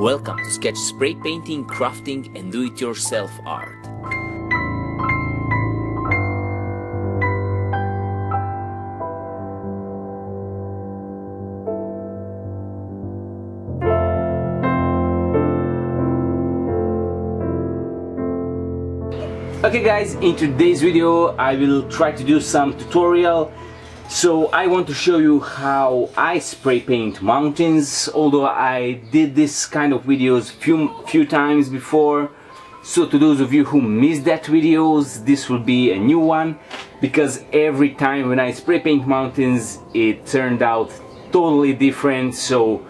Welcome to Skech spray painting, crafting and do-it-yourself art. Okay guys, in today's video I will try to do some tutorial. So I want to show you how I spray paint mountains, although I did this kind of videos few times before. So to those of you who missed that videos, this will be a new one, because every time when I spray paint mountains it turned out totally different, so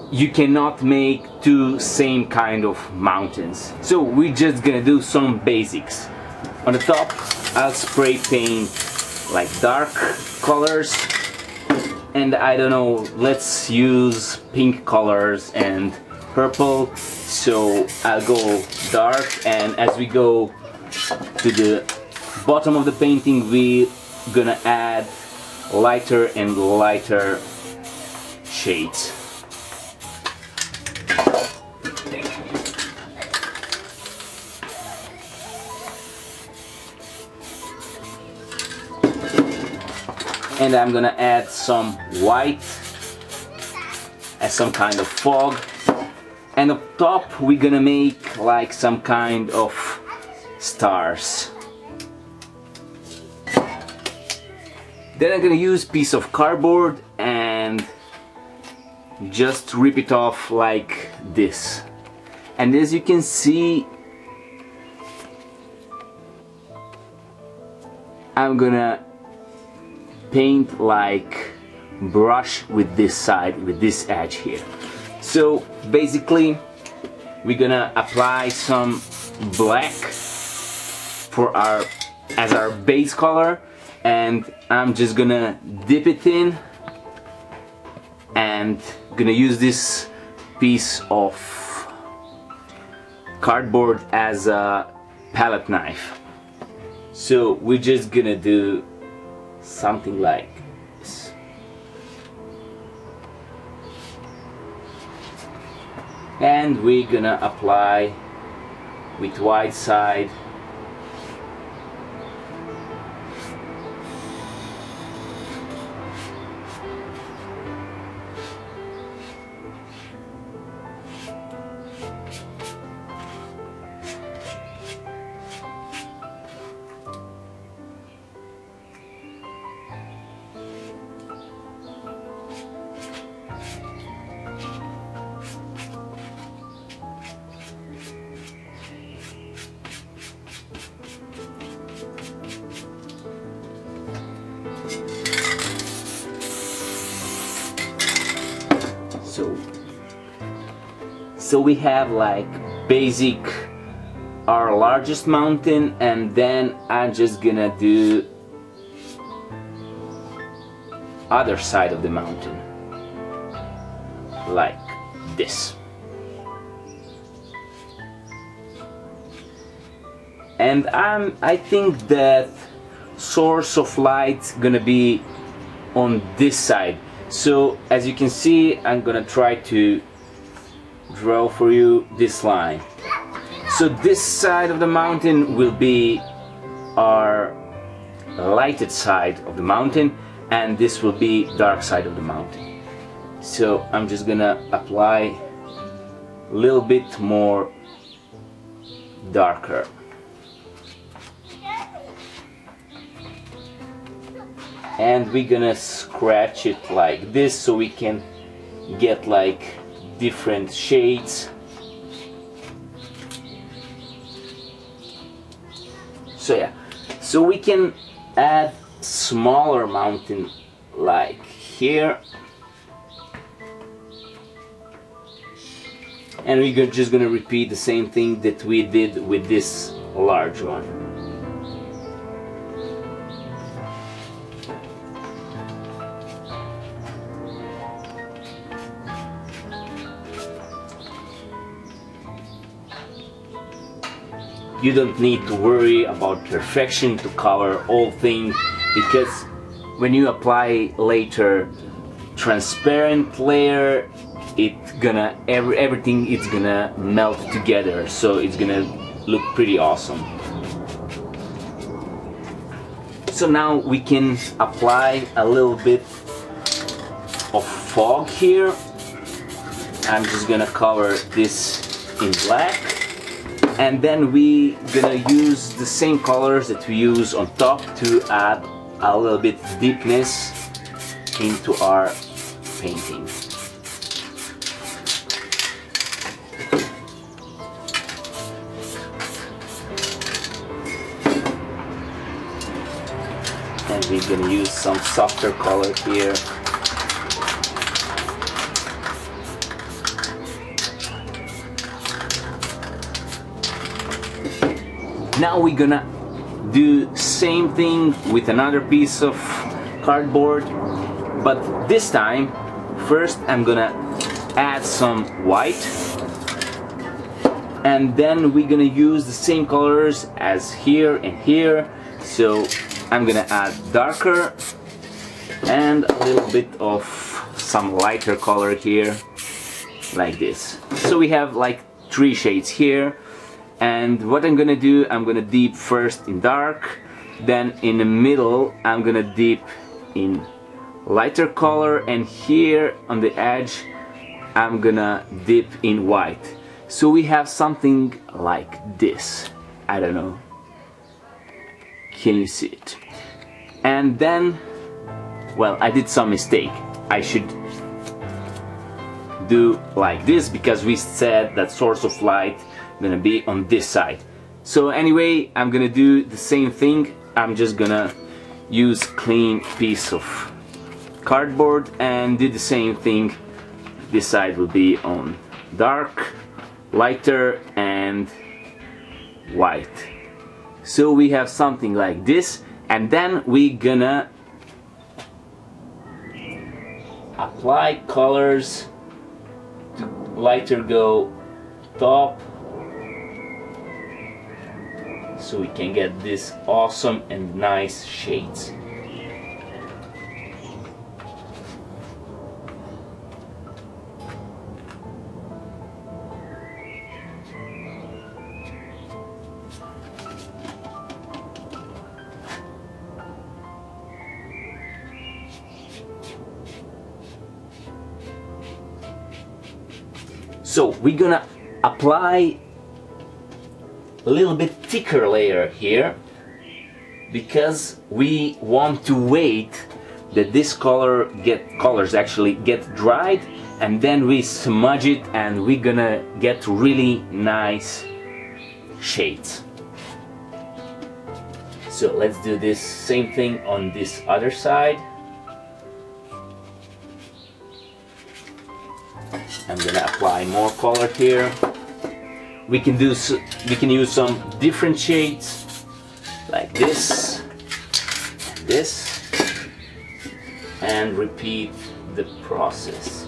you cannot make two same kind of mountains. So we're just gonna do some basics. On the top I'll spray paint like dark colors, and I don't know, let's use pink colors and purple. So I'll go dark, and as we go to the bottom of the painting we're gonna add lighter and lighter shades. And I'm gonna add some white as some kind of fog, and up top we're gonna make like some kind of stars. Then I'm gonna use a piece of cardboard and just rip it off like this. And as you can see, I'm gonna paint like brush with this side, with this edge here. So basically we're gonna apply some black for as our base color, and I'm just gonna dip it in and gonna use this piece of cardboard as a palette knife. So we're just gonna do something like this. And we're gonna apply with white side So we have like basic, our largest mountain, and then I'm just gonna do other side of the mountain like this. And I think that source of light gonna be on this side. So as you can see, I'm gonna try to draw for you this line. So this side of the mountain will be our lighted side of the mountain, and this will be dark side of the mountain. So I'm just gonna apply a little bit more darker. And we're gonna scratch it like this so we can get like different shades. So yeah, so we can add smaller mountain like here, and we're just gonna repeat the same thing that we did with this large one. You don't need to worry about perfection to color all things, because when you apply later transparent layer, everything it's gonna melt together, so it's gonna look pretty awesome. So now we can apply a little bit of fog here. I'm just gonna cover this in black, and then we gonna use the same colors that we use on top to add a little bit deepness into our painting. And we're gonna use some softer color here. Now we're gonna do same thing with another piece of cardboard, but this time first I'm gonna add some white, and then we're gonna use the same colors as here and here. So I'm gonna add darker and a little bit of some lighter color here, like this. So we have like 3 shades here. And what I'm gonna do, I'm gonna dip first in dark, then in the middle I'm gonna dip in lighter color, and here on the edge I'm gonna dip in white. So we have something like this. I don't know, can you see it? And then, well, I did some mistake. I should do like this because we said that source of light gonna be on this side. So anyway, I'm gonna do the same thing. I'm just gonna use clean piece of cardboard and do the same thing. This side will be on dark, lighter and white. So we have something like this, and then we're gonna apply colors to lighter go top, so we can get this awesome and nice shades. So we're gonna apply a little bit thicker layer here because we want to wait that this colors actually get dried, and then we smudge it and we're gonna get really nice shades. So let's do this same thing on this other side. I'm gonna apply more color here. We can use some different shades like this and repeat the process.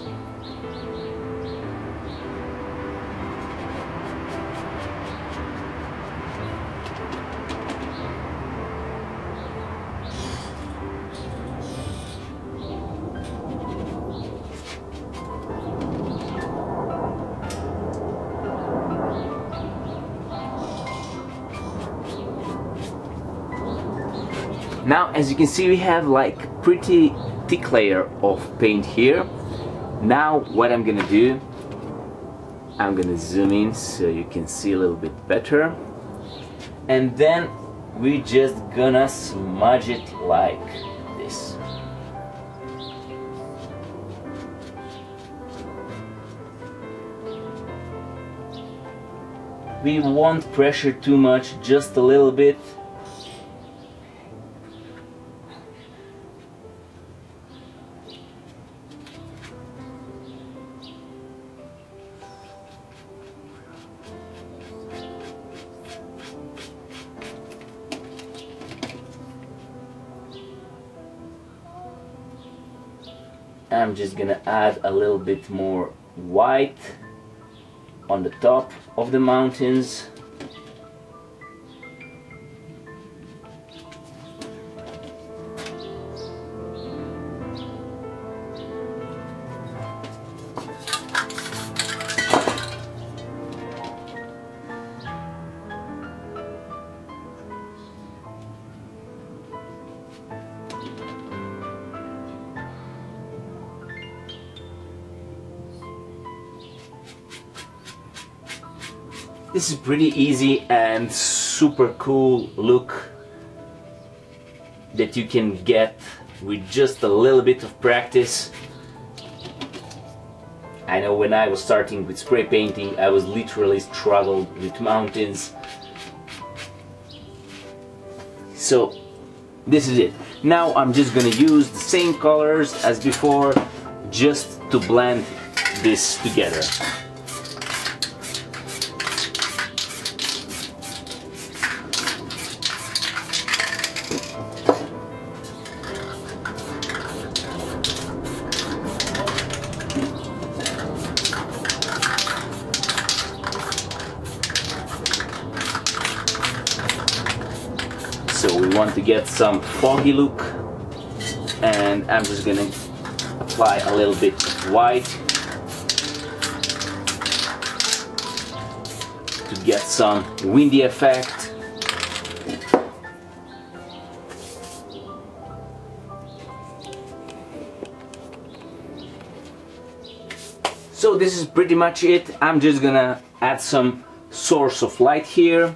Now, as you can see, we have like pretty thick layer of paint here. Now what I'm gonna do, I'm gonna zoom in so you can see a little bit better, and then we're just gonna smudge it like this. We won't pressure too much, just a little bit. I'm just gonna add a little bit more white on the top of the mountains. This is pretty easy and super cool look that you can get with just a little bit of practice. I know when I was starting with spray painting, I was literally struggled with mountains. So this is it. Now I'm just gonna use the same colors as before, just to blend this together. So we want to get some foggy look, and I'm just gonna apply a little bit of white to get some windy effect. So this is pretty much it. I'm just gonna add some source of light here,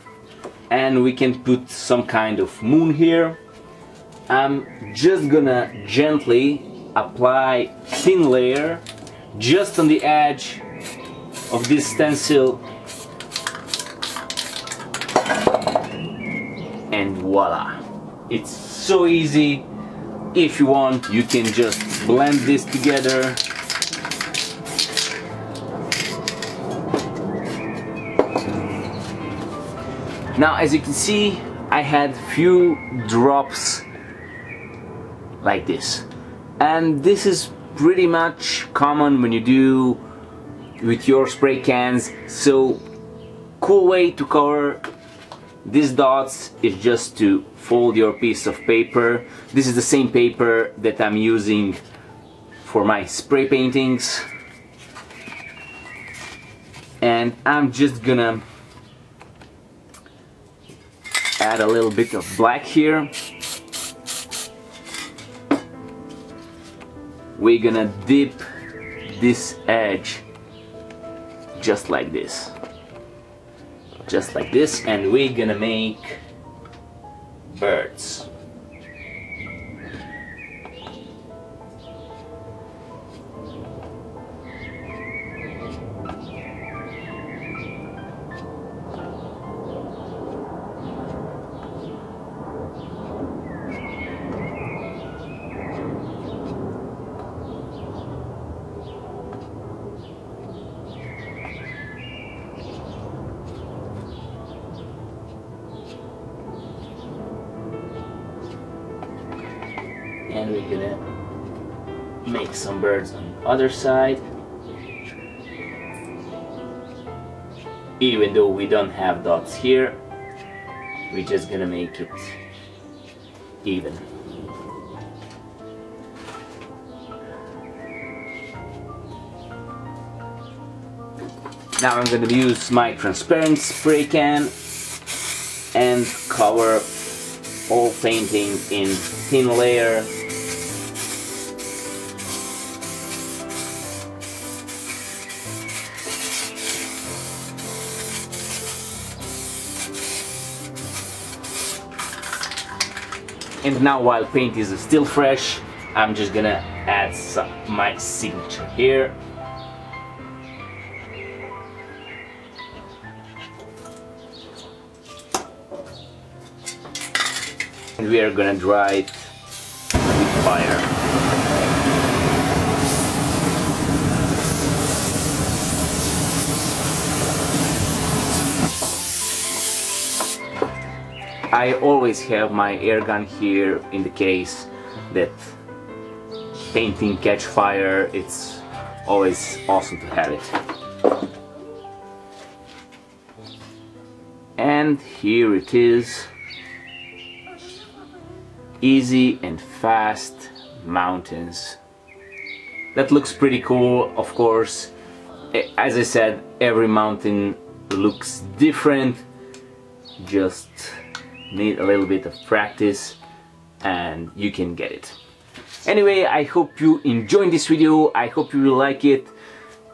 and we can put some kind of moon here. I'm just gonna gently apply thin layer just on the edge of this stencil, and voila, it's so easy. If you want, you can just blend this together. Now, as you can see, I had few drops like this, and this is pretty much common when you do with your spray cans. So cool way to cover these dots is just to fold your piece of paper. This is the same paper that I'm using for my spray paintings, and I'm just gonna add a little bit of black here. We're gonna dip this edge just like this, and we're gonna make birds. And we're gonna make some birds on the other side. Even though we don't have dots here, we're just gonna make it even. Now I'm gonna use my transparent spray can and cover all painting in thin layer. And now, while paint is still fresh, I'm just gonna add my signature here. And we are gonna dry it with fire. I always have my air gun here in the case that painting catch fire. It's always awesome to have it. And here it is. Easy and fast mountains. That looks pretty cool, of course. As I said, every mountain looks different. Just need a little bit of practice and you can get it. Anyway, I hope you enjoyed this video. I hope you will like it.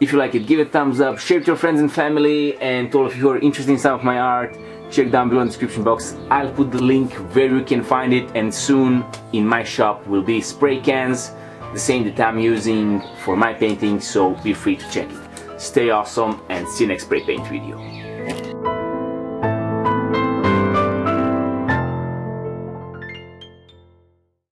If you like it, give it a thumbs up, share it to your friends and family, and to all of you who are interested in some of my art, check down below in the description box. I'll put the link where you can find it, and soon in my shop will be spray cans, the same that I'm using for my painting, so feel free to check it. Stay awesome and see you next spray paint video.